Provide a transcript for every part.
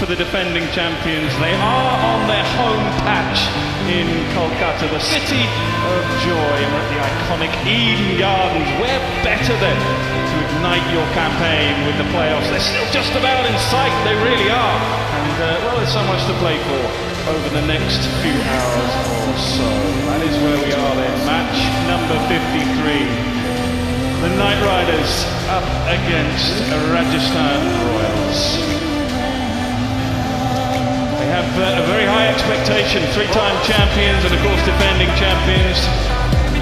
For the defending champions, they are on their home patch in Kolkata, the city of joy. We're at the iconic Eden Gardens. Where better then to ignite your campaign with the playoffs? They're still just about in sight, they really are. And well, there's so much to play for over the next few hours or so. That is where we are then, match number 53. The Knight Riders up against Rajasthan Royals. They have a very high expectation, three-time champions and of course defending champions.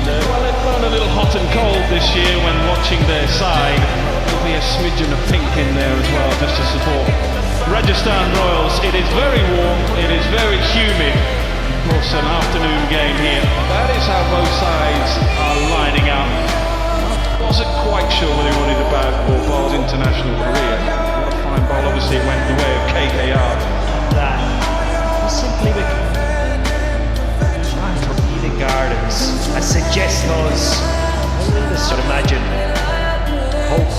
Well, they've gone a little hot and cold this year when watching their side. There'll be a smidgen of pink in there as well just to support Rajasthan Royals. It is very warm, it is very humid. Of course, an afternoon game here. That is how both sides are lining up. Wasn't quite sure whether he wanted a bad or Ball's international career. What a fine ball, obviously it went the way of KKR. That simply with from Eden Gardens. I suggest those sort of imagine hope.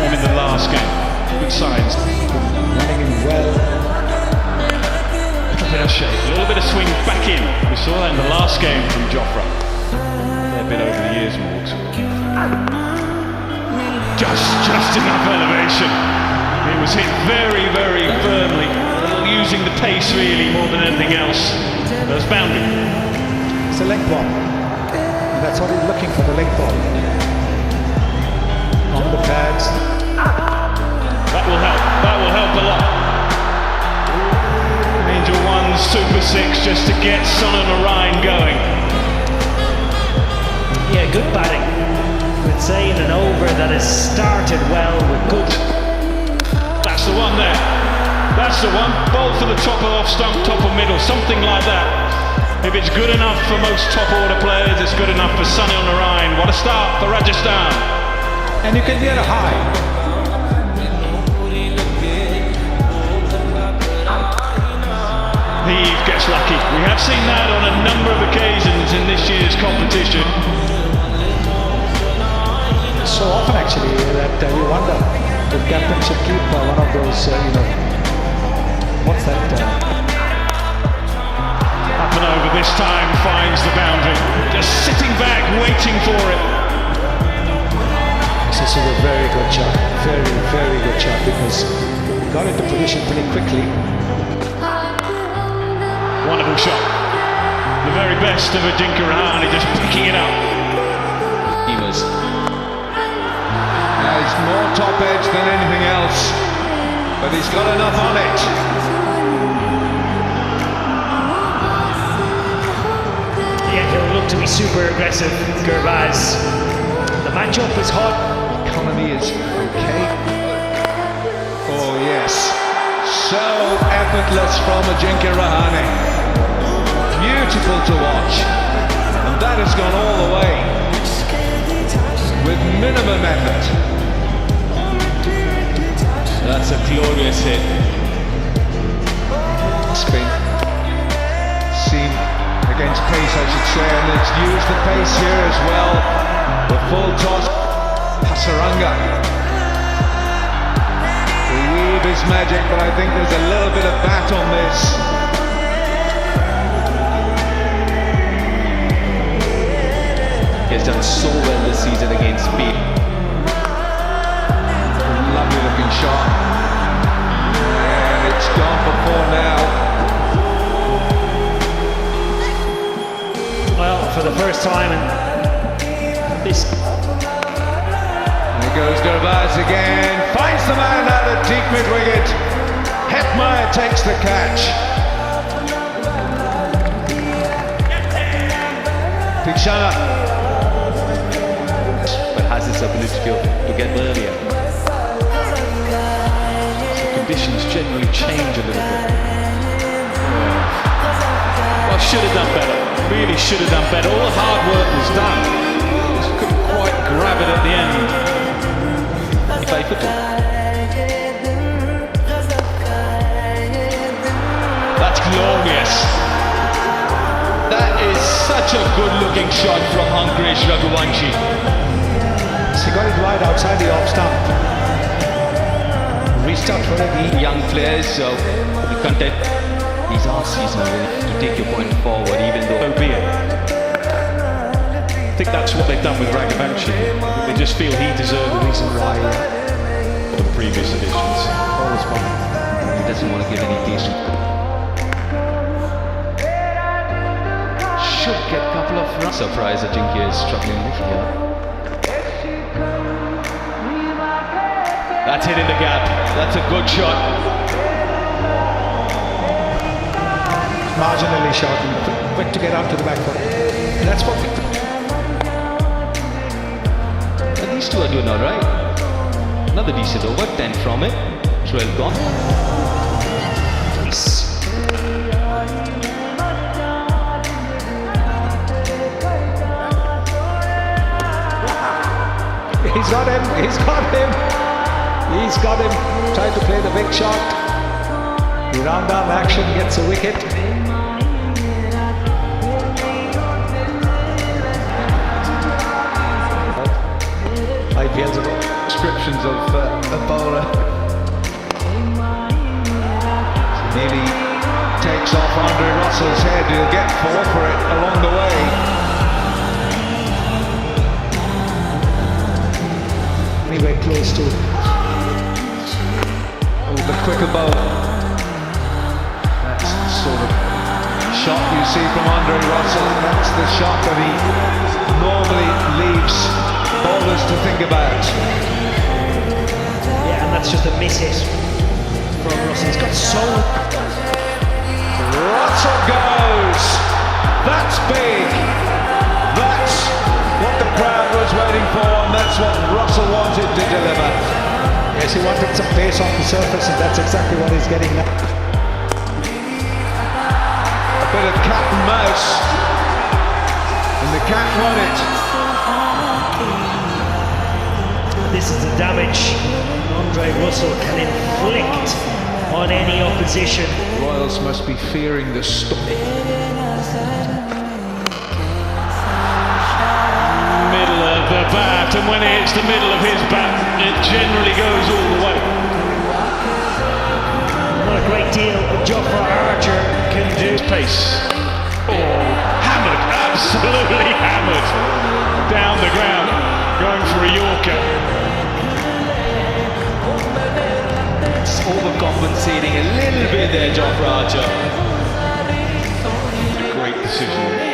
And in the last game, good signs. Running in well. A little bit of shape, a little bit of swing back in. We saw that in the last game from Jofra. A bit over the years, Morgs. Just enough elevation. It was hit very, very firmly, using the pace really more than anything else. There's boundary. It's a leg ball. That's what he's looking for, the leg ball. On the pads. That will help. That will help a lot. Angel 1 Super 6 just to get Son and Orion going. Yeah, good batting. We'd say in an over that has started well with good. That's the one there. That's the one. Ball for the top of off stump, top of middle, something like that. If it's good enough for most top order players, it's good enough for Sunny on the Rhine. What a start for Rajasthan. And you can get a high. He gets lucky. We have seen that on a number of occasions in this year's competition. So often actually that you wonder if captain should keep one of those, what's that? Up and over this time, finds the boundary. Just sitting back, waiting for it. This is a very good shot. Very, very good shot because he got into position pretty quickly. Wonderful shot. The very best of Ajinkya Rahane, just picking it up. He was. He's more top edge than anything else, but he's got enough on it. Yeah, he'll look to be super aggressive, Gurbaz. The matchup is hot. Economy is okay. Oh yes, so effortless from Ajinkya Rahane. Beautiful to watch, and that has gone all the way with minimum effort. That's a glorious hit. Spin. Seen against pace, I should say, and it's used the pace here as well. The full toss. Pasaranga. The weave is magic, but I think there's a little bit of bat on this. He's done so well this season against speed. Lovely looking shot. And it's gone for 4 now. Well, for the first time in this. There goes Gurbaz again. Finds the man at the deep mid-wicket. Hetmeyer takes the catch. Tikshana. But has this ability to get earlier. So conditions generally change a little bit. Well, should have done better. Really should have done better. All the hard work was done. Just couldn't quite grab it at the end. If I put it. That's glorious. That is such a good-looking shot from Hungarish Raghuvanshi. He got it right outside the off stump. restart for the Young players, so be content. These are seasonal to take your point forward, even though be it. I think that's what they've done with Ragavanshi. They just feel he deserved the reason why the previous editions. always fun. he doesn't want to give any decent. Should get a couple of runs. Surprised Ajinkya is struggling with here. That's hit in the gap. That's a good shot. Marginally short and quick to get out to the back foot. That's what But these two are doing all right. Another decent over. 10 from it. 12 gone. He's got him. He's got him. He's got him. Tried to play the big shot. The round arm action gets a wicket. IPL's ago. Descriptions of a bowler. Nearly takes off Andre Russell's head. He'll get 4 for it along the way. Anyway, close to. A little bit quicker bowl. That's the sort of shot you see from Andre Russell. That's the shot that he normally leaves bowlers to think about. Yeah, and that's just a miss hit from Russell. He's got so. Russell goes. That's big. That's what the crowd was waiting for, and that's what Russell wanted to deliver. Yes, he wanted some pace off the surface, and that's exactly what he's getting now. A bit of cat and mouse, and the cat won it. This is the damage Andre Russell can inflict on any opposition. Royals must be fearing the storm. Middle of the bat, and when it hits the middle of his bat, it generally goes all the way. Not a great deal Jofra Archer can do. Pace. Oh, hammered, absolutely hammered. Down the ground, going for a Yorker. It's overcompensating a little bit there, Jofra Archer. Great decision.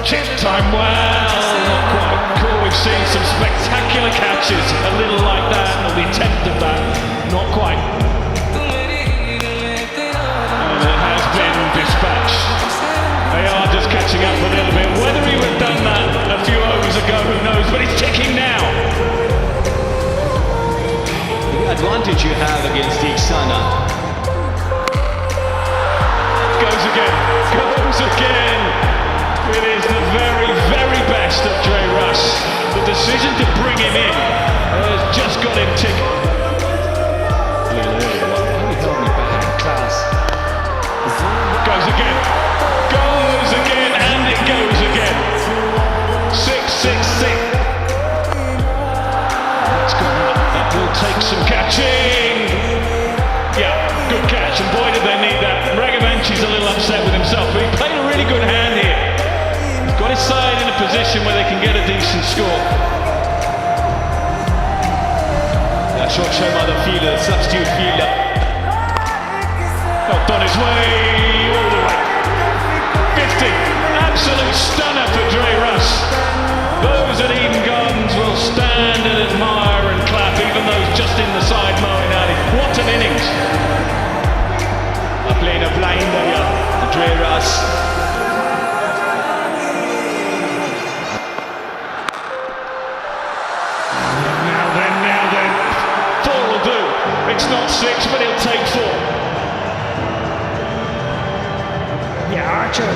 Chip time, well, not quite cool. We've seen some spectacular catches, a little like that, or the attempt of that, not quite. And it has been dispatched. They are just catching up a little bit. Whether he would have done that a few overs ago, who knows, but he's ticking now. The advantage you have against Deeksana. Goes again, goes again. It is the very, very best of Dre Russ. The decision to bring him in has just got him ticking. Class. Goes again, and it goes again. 6-6-6. That's gone up. That will take some catching. Yeah, good catch, and boy did they need that. Ragavanchi's a little upset with himself, but he played a really good hand here. Got his side in a position where they can get a decent score. Ashok Sharma, the fielder, substitute fielder. Not on his way, all the way. 50, absolute stunner for Dre Russ. Those at Eden Gardens will stand and admire and clap, even those just in the side mowing alley. What an innings. Are playing a blinder here, Dre Russ. Now then, 4 will do. It's not 6, but he'll take 4. Yeah, Archer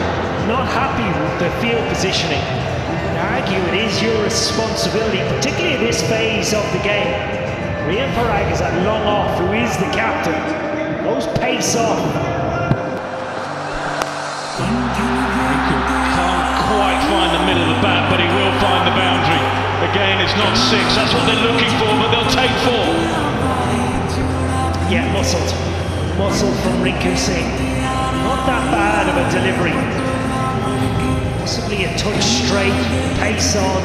not happy with the field positioning. I argue it is your responsibility, particularly in this phase of the game. Rian Parag is at long off, who is the captain. Goes pace off. Can't quite find the middle of the bat, but he will find the boundary Again, it's not 6, that's what they're looking for, but they'll take 4. Yeah, muscled. Muscle from Rinku Singh. Not that bad of a delivery. Possibly a touch straight, pace on.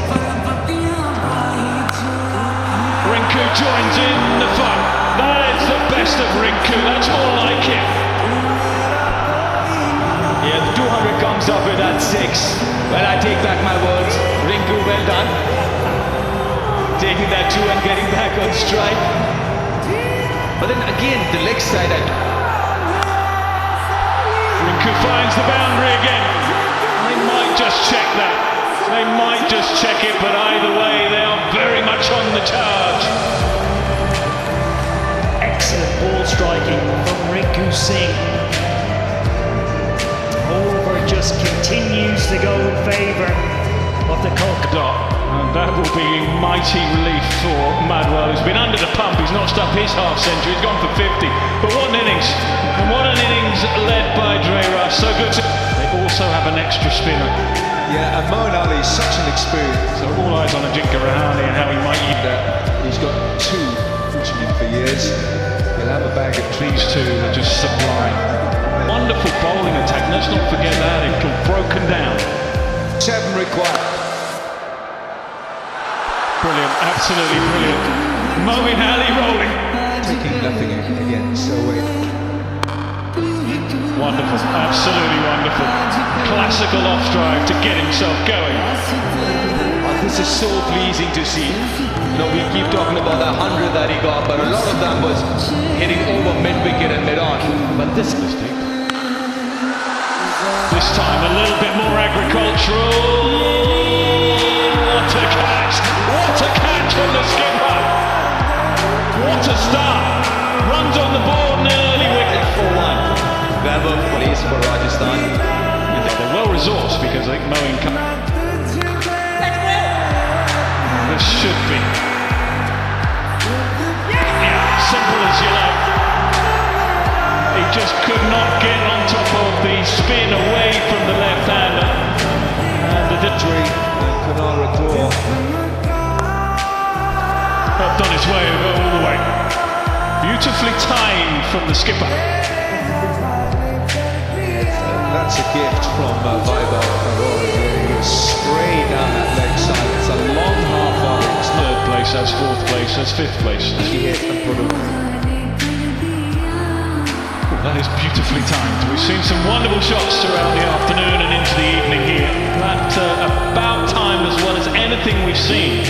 Rinku joins in the fun. That is the best of Rinku, that's more like it. Yeah, the 200 comes up with that 6. Well, I take back my words. Rinku, well done. Taking that 2 and getting back on strike. But then again, the leg side. Rinku finds the boundary again. They might just check that. They might just check it, but either way, they are very much on the charge. Excellent ball striking from Rinku Singh. Over just continues to go in favour of the Kolkata. And that will be mighty relief for Madwell, who's been under the pump. He's notched up his half century, he's gone for 50. But what an innings! And what an innings led by Drera. So good. They also have an extra spinner. Yeah, and Moeen Ali is such an experience. So all eyes on Ajinkya Rahane and how he might use that. He's got 2 watching him for years. He'll have a bag of trees. These 2 are just sublime. Wonderful bowling attack. Let's not forget that. It's broken down. 7 required. Brilliant, absolutely brilliant. Moeen Ali rolling. Taking nothing again, so Wonderful, absolutely wonderful. Classical off drive to get himself going. This is so pleasing to see. You know, we keep talking about that 100 that he got, but a lot of them was hitting over mid-wicket and mid-on. But this mistake. This time a little bit more agricultural. What a catch! What a catch from the skipper! What a start! Runs on the board and an early wicket for 1. Weber plays for Rajasthan. They're well resourced because I think Moeen this should be. Yeah, simple as you like. He just could not get on top of the spin away from the left-hander. And the Tree and Kanara Claw. helped on his way over all the way. Beautifully timed from the skipper. That's a gift from Vaibhav Aurora. He was straight down that leg side. It's a long half volley. That's 3rd place, that's 4th place, that's 5th place. He hit and put him. That is beautifully timed. We've seen some wonderful shots throughout the afternoon and into the evening here. That about time as well as anything we've seen.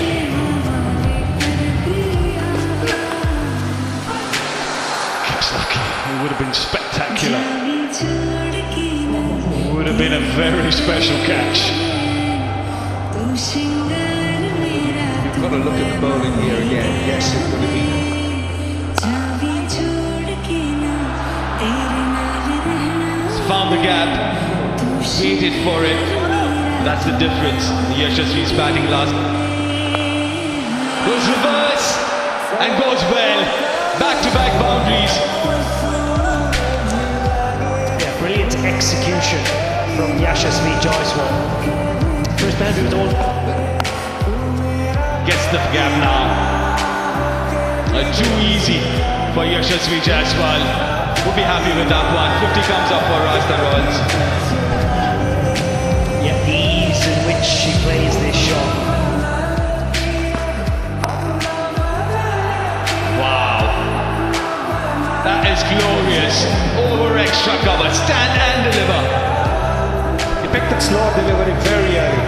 Gets lucky. It would have been spectacular. Would have been a very special catch. You've got to look at the bowling here again. Yes, it would have been. Found the gap, waited for it. That's the difference. Yashasvi's batting last. Goes reverse and goes well. Back-to-back boundaries. Yeah, brilliant execution from Yashasvi Jaiswal. First boundary was all. Gets the gap now. Too easy for Yashasvi Jaiswal. Would be happy with that one. 50 comes up for Rajasthan Royals. Yeah, the ease in which she plays this shot. Wow. That is glorious. Over extra cover. Stand and deliver. He picked it slow delivery very early.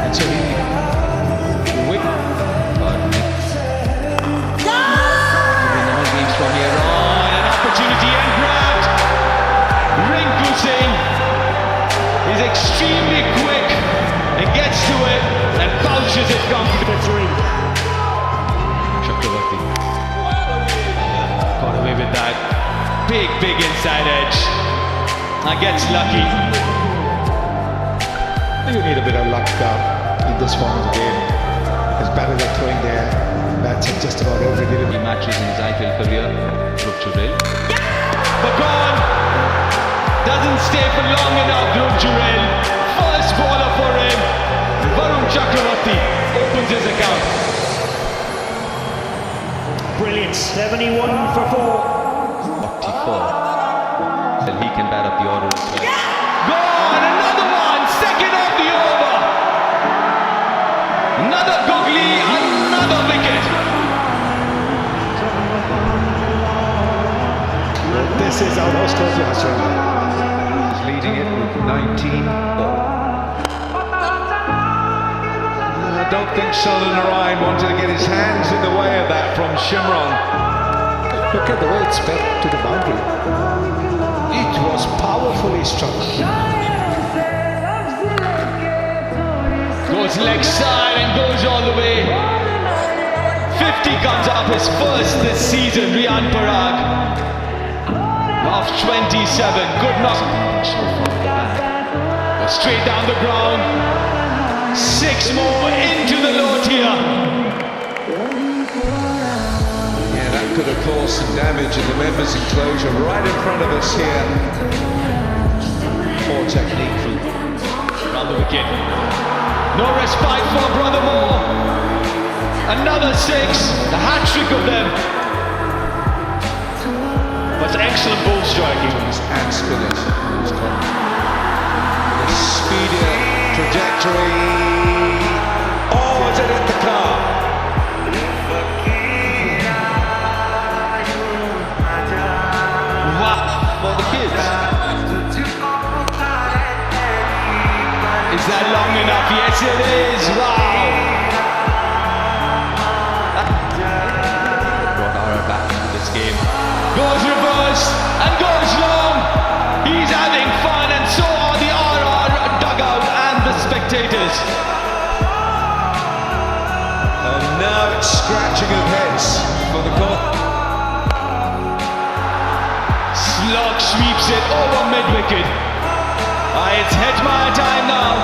And so he win. From here on, an opportunity and grabbed. Rinku Singh is extremely quick and gets to it and bounces it comfortably. Chakravarti got away with that. Big inside edge. And gets lucky. You need a bit of luck in this form of the game. Because batters are throwing their bats at just about every delivery. Matches in his IPL career. Dhruv Jurel. But gone. Doesn't stay for long enough. Dhruv Jurel. First baller for him. Varun Chakravarti opens his account. Brilliant, 71 for 4. 44. Then he can bat up the order as well. Gone! Another one! Second of the over! Another googly, another wicket! This is almost close to Hassan. He's leading it with 19 all. I don't think Sullivan Narayan wanted to get his hands in the way of that from Shimron. Look at the way it's sped to the boundary. It was powerfully struck. Goes leg side and goes all the way. 50 comes up his first this season, Riyan Parag. Of 27, good knock. Straight down the ground. 6 more into the low tier. Yeah, that could have caused some damage in the members' enclosure right in front of us here. Poor technique from Around the wicket. No respite for Brother Moore. Another 6, the hat-trick of them. But excellent ball striking. and spinners. The speedier trajectory. Oh, has it hit the car? Wow, for the kids. Is that long enough? Yes, it is. Wow. Brought RR back into this game. Goes reverse and goes long. He's having fun, and so are the RR dugout and the spectators. And now it's scratching of heads for the goal. Slog sweeps it over mid-wicket. It's Hedgemire time now.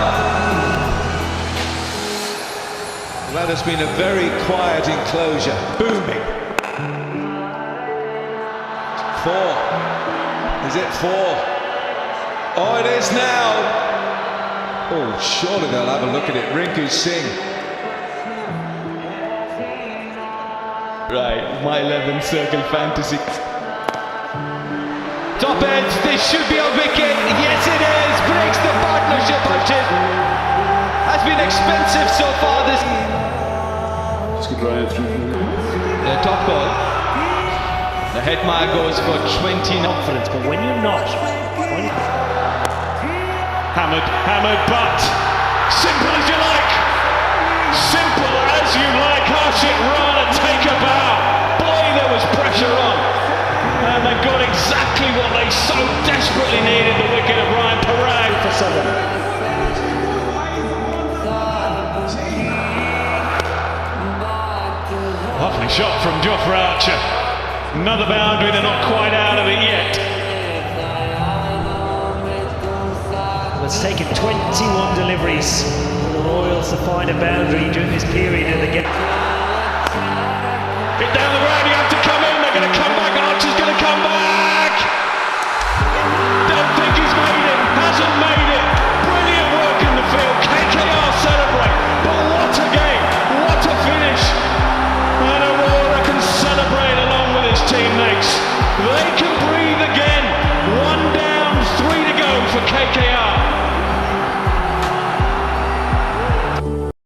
That has been a very quiet enclosure. Booming. 4. Is it 4? Oh, it is now. Oh, surely they'll have a look at it. Rinku Singh. Right, my 11th circle fantasy. Top ends, this should be a wicket. Yes, it is. Breaks the partnership, Archit. Has been expensive so far this. The top ball. The Hedgemire goes for 20 Confidence, but when you're not, Hammered, but simple as you like. Simple as you like. Harshit Rana, take a bow. Boy, there was pressure on. And they got exactly what they so desperately needed, the wicket of Ryan Parag. for 7. Lovely shot from Jofra Archer. Another boundary, they're not quite out of it yet. It's taken 21 deliveries for the Royals to find a boundary during this period, and they get. Hit down the road, you have to come in, they're going to come back, Archer's going to come back! Don't think he's made it, hasn't made it. Brilliant work in the field, KKR celebrate, but what a game, what a finish. And Aurora can celebrate along with his teammates. They can breathe again, 1 down, 3 to go for KKR.